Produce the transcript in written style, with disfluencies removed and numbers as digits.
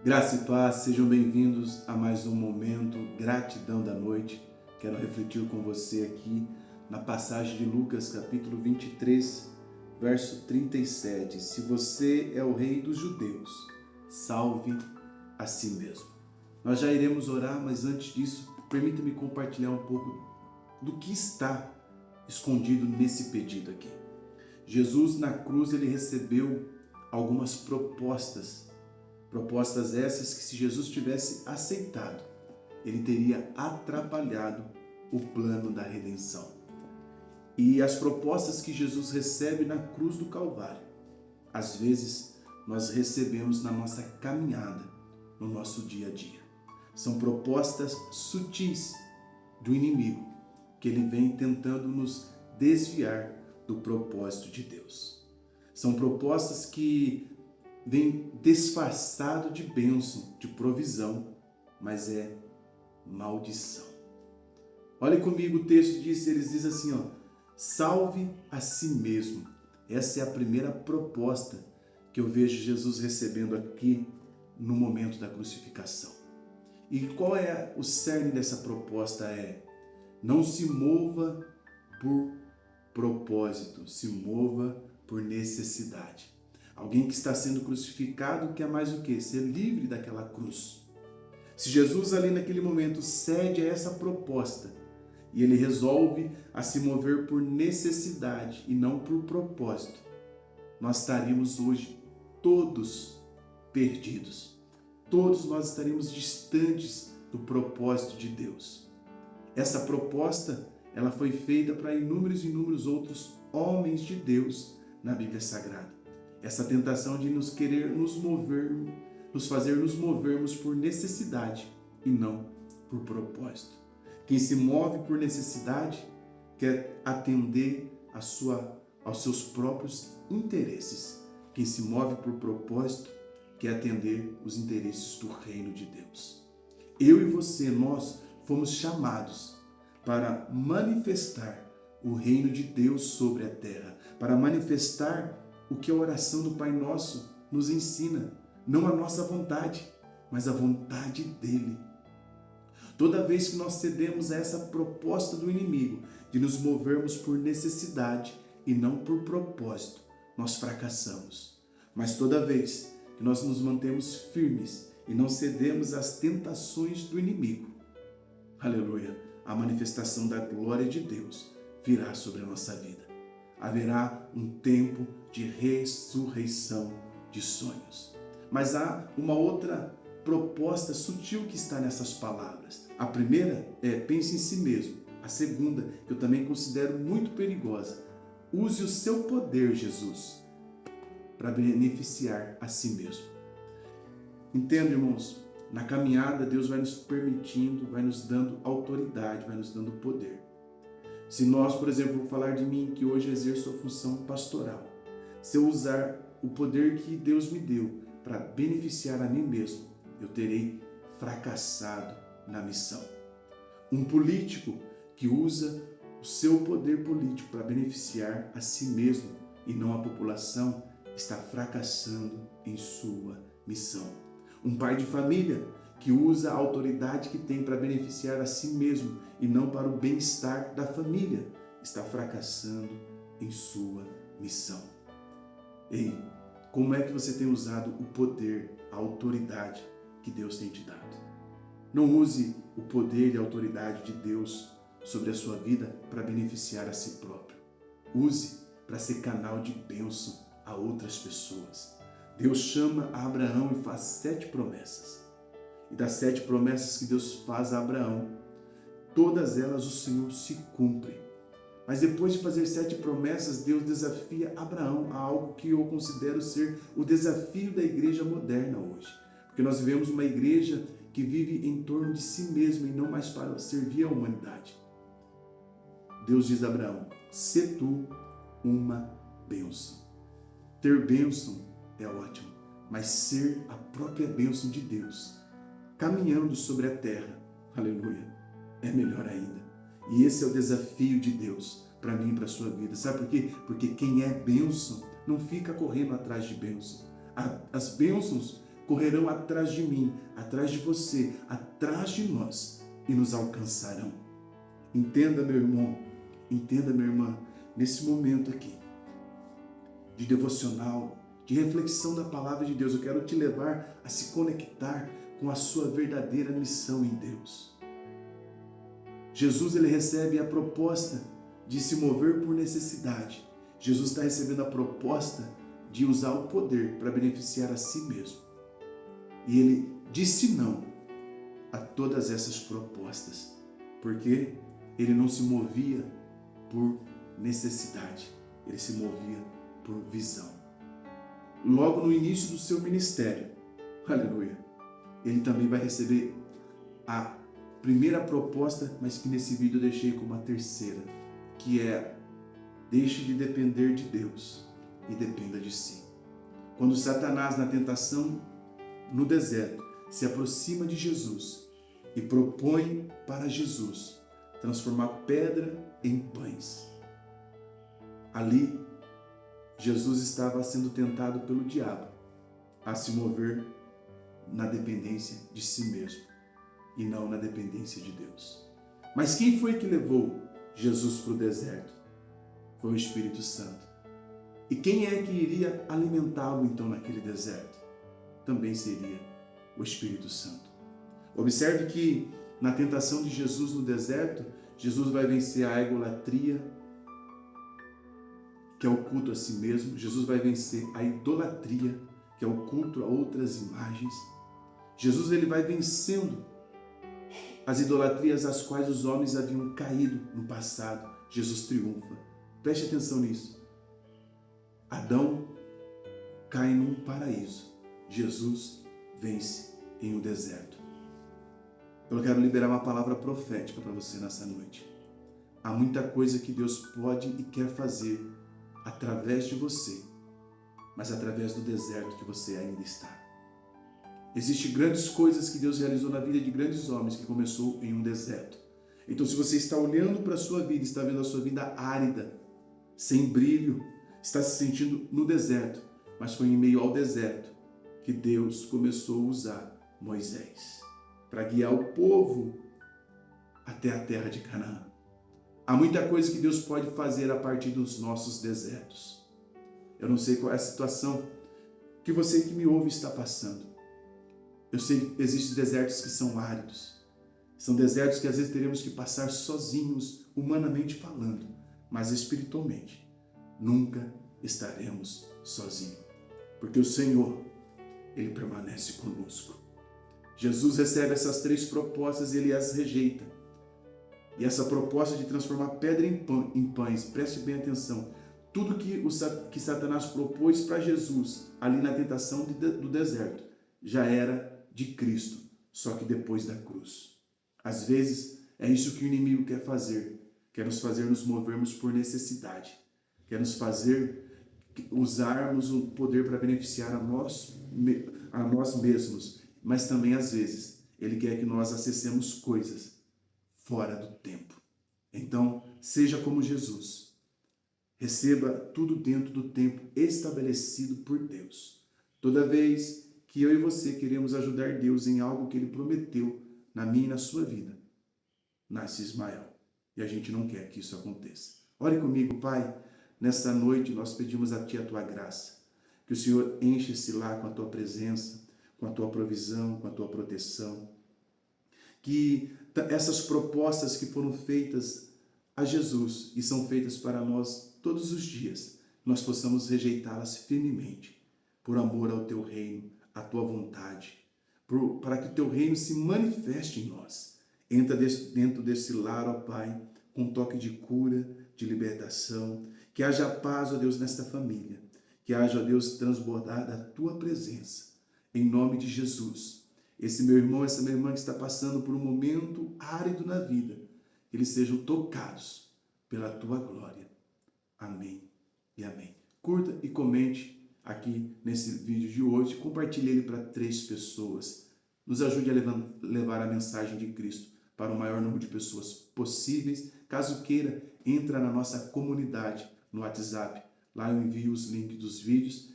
Graça e paz, sejam bem-vindos a mais um momento Gratidão da Noite. Quero refletir com você aqui na passagem de Lucas, capítulo 23, verso 37. Se você é o rei dos judeus, salve a si mesmo. Nós já iremos orar, mas antes disso, permita-me compartilhar um pouco do que está escondido nesse pedido aqui. Jesus na cruz, ele recebeu algumas propostas essas que, se Jesus tivesse aceitado, ele teria atrapalhado o plano da redenção. E as propostas que Jesus recebe na cruz do Calvário, às vezes nós recebemos na nossa caminhada, no nosso dia a dia. São propostas sutis do inimigo, que ele vem tentando nos desviar do propósito de Deus. São propostas que vem disfarçado de bênção, de provisão, mas é maldição. Olha comigo, o texto diz, eles dizem assim, salve a si mesmo. Essa é a primeira proposta que eu vejo Jesus recebendo aqui no momento da crucificação. E qual é o cerne dessa proposta? Não se mova por propósito, se mova por necessidade. Alguém que está sendo crucificado quer mais o quê? Ser livre daquela cruz. Se Jesus ali naquele momento cede a essa proposta e ele resolve a se mover por necessidade e não por propósito, nós estaríamos hoje todos perdidos. Todos nós estaríamos distantes do propósito de Deus. Essa proposta, ela foi feita para inúmeros outros homens de Deus na Bíblia Sagrada. Essa tentação de nos fazer nos movermos por necessidade e não por propósito. Quem se move por necessidade quer atender aos seus próprios interesses. Quem se move por propósito quer atender os interesses do reino de Deus. Eu e você, nós fomos chamados para manifestar o reino de Deus sobre a terra, para manifestar o que a oração do Pai Nosso nos ensina, não a nossa vontade, mas a vontade dele. Toda vez que nós cedemos a essa proposta do inimigo de nos movermos por necessidade e não por propósito, nós fracassamos. Mas toda vez que nós nos mantemos firmes e não cedemos às tentações do inimigo, aleluia, a manifestação da glória de Deus virá sobre a nossa vida. Haverá um tempo de ressurreição de sonhos. Mas há uma outra proposta sutil que está nessas palavras. A primeira é pense em si mesmo. A segunda, que eu também considero muito perigosa, use o seu poder, Jesus, para beneficiar a si mesmo. Entenda, irmãos, na caminhada Deus vai nos permitindo, vai nos dando autoridade, vai nos dando poder. Se nós, por exemplo, vou falar de mim, que hoje exerço a função pastoral, se eu usar o poder que Deus me deu para beneficiar a mim mesmo, eu terei fracassado na missão. Um político que usa o seu poder político para beneficiar a si mesmo e não a população, está fracassando em sua missão. Um pai de família que usa a autoridade que tem para beneficiar a si mesmo e não para o bem-estar da família, está fracassando em sua missão. Ei, como é que você tem usado o poder, a autoridade que Deus tem te dado? Não use o poder e a autoridade de Deus sobre a sua vida para beneficiar a si próprio. Use para ser canal de bênção a outras pessoas. Deus chama a Abraão e faz 7 promessas. E das 7 promessas que Deus faz a Abraão, todas elas o Senhor se cumpre. Mas depois de fazer 7 promessas, Deus desafia Abraão a algo que eu considero ser o desafio da igreja moderna hoje. Porque nós vivemos uma igreja que vive em torno de si mesma e não mais para servir a humanidade. Deus diz a Abraão, sê tu uma bênção. Ter bênção é ótimo, mas ser a própria bênção de Deus, caminhando sobre a terra, aleluia, é melhor ainda. E esse é o desafio de Deus para mim e para a sua vida. Sabe por quê? Porque quem é bênção não fica correndo atrás de bênção. As bênçãos correrão atrás de mim, atrás de você, atrás de nós e nos alcançarão. Entenda, meu irmão, entenda, minha irmã, nesse momento aqui de devocional, de reflexão da palavra de Deus, eu quero te levar a se conectar com a sua verdadeira missão em Deus. Jesus, ele recebe a proposta de se mover por necessidade. Jesus está recebendo a proposta de usar o poder para beneficiar a si mesmo. E ele disse não a todas essas propostas, porque ele não se movia por necessidade, ele se movia por visão. Logo no início do seu ministério, aleluia, ele também vai receber a primeira proposta, mas que nesse vídeo eu deixei como a terceira, que é: deixe de depender de Deus e dependa de si. Quando Satanás, na tentação no deserto, se aproxima de Jesus e propõe para Jesus transformar pedra em pães, ali Jesus estava sendo tentado pelo diabo a se mover na dependência de si mesmo e não na dependência de Deus. Mas quem foi que levou Jesus para o deserto? Foi o Espírito Santo. E quem é que iria alimentá-lo então naquele deserto? Também seria o Espírito Santo. Observe que na tentação de Jesus no deserto, Jesus vai vencer a egolatria, que é o culto a si mesmo. Jesus vai vencer a idolatria, que é o culto a outras imagens. Jesus, ele vai vencendo as idolatrias às quais os homens haviam caído no passado. Jesus triunfa. Preste atenção nisso. Adão cai num paraíso. Jesus vence em um deserto. Eu quero liberar uma palavra profética para você nessa noite. Há muita coisa que Deus pode e quer fazer através de você, mas através do deserto que você ainda está. Existem grandes coisas que Deus realizou na vida de grandes homens que começou em um deserto. Então, se você está olhando para a sua vida, está vendo a sua vida árida, sem brilho, está se sentindo no deserto, mas foi em meio ao deserto que Deus começou a usar Moisés para guiar o povo até a terra de Canaã. Há muita coisa que Deus pode fazer a partir dos nossos desertos. Eu não sei qual é a situação que você que me ouve está passando. Eu sei que existem desertos que são áridos. São desertos que às vezes teremos que passar sozinhos, humanamente falando, mas espiritualmente nunca estaremos sozinhos. Porque o Senhor, ele permanece conosco. Jesus recebe essas três propostas e ele as rejeita. E essa proposta de transformar pedra em pães, preste bem atenção, tudo que Satanás propôs para Jesus ali na tentação do deserto já era de Cristo, só que depois da cruz. Às vezes é isso que o inimigo quer nos fazer nos movermos por necessidade, quer nos fazer usarmos o poder para beneficiar a nós mesmos, mas também às vezes ele quer que nós acessemos coisas fora do tempo. Então, seja como Jesus. Receba tudo dentro do tempo estabelecido por Deus. Toda vez que eu e você queremos ajudar Deus em algo que Ele prometeu na minha e na sua vida, nasce Ismael. E a gente não quer que isso aconteça. Ore comigo, Pai. Nesta noite nós pedimos a Ti a Tua graça. Que o Senhor enche esse lar com a Tua presença, com a Tua provisão, com a Tua proteção. Que essas propostas que foram feitas a Jesus e são feitas para nós todos os dias, nós possamos rejeitá-las firmemente, por amor ao Teu reino, à Tua vontade, para que o Teu reino se manifeste em nós. Entra dentro desse lar, ó Pai, com um toque de cura, de libertação, que haja paz, ó Deus, nesta família, que haja, ó Deus, transbordar da Tua presença, em nome de Jesus. Esse meu irmão, essa minha irmã que está passando por um momento árido na vida, eles sejam tocados pela Tua glória. Amém e amém. Curta e comente aqui nesse vídeo de hoje, compartilhe ele para 3 pessoas. Nos ajude a levar a mensagem de Cristo para o maior número de pessoas possíveis. Caso queira, entra na nossa comunidade no WhatsApp. Lá eu envio os links dos vídeos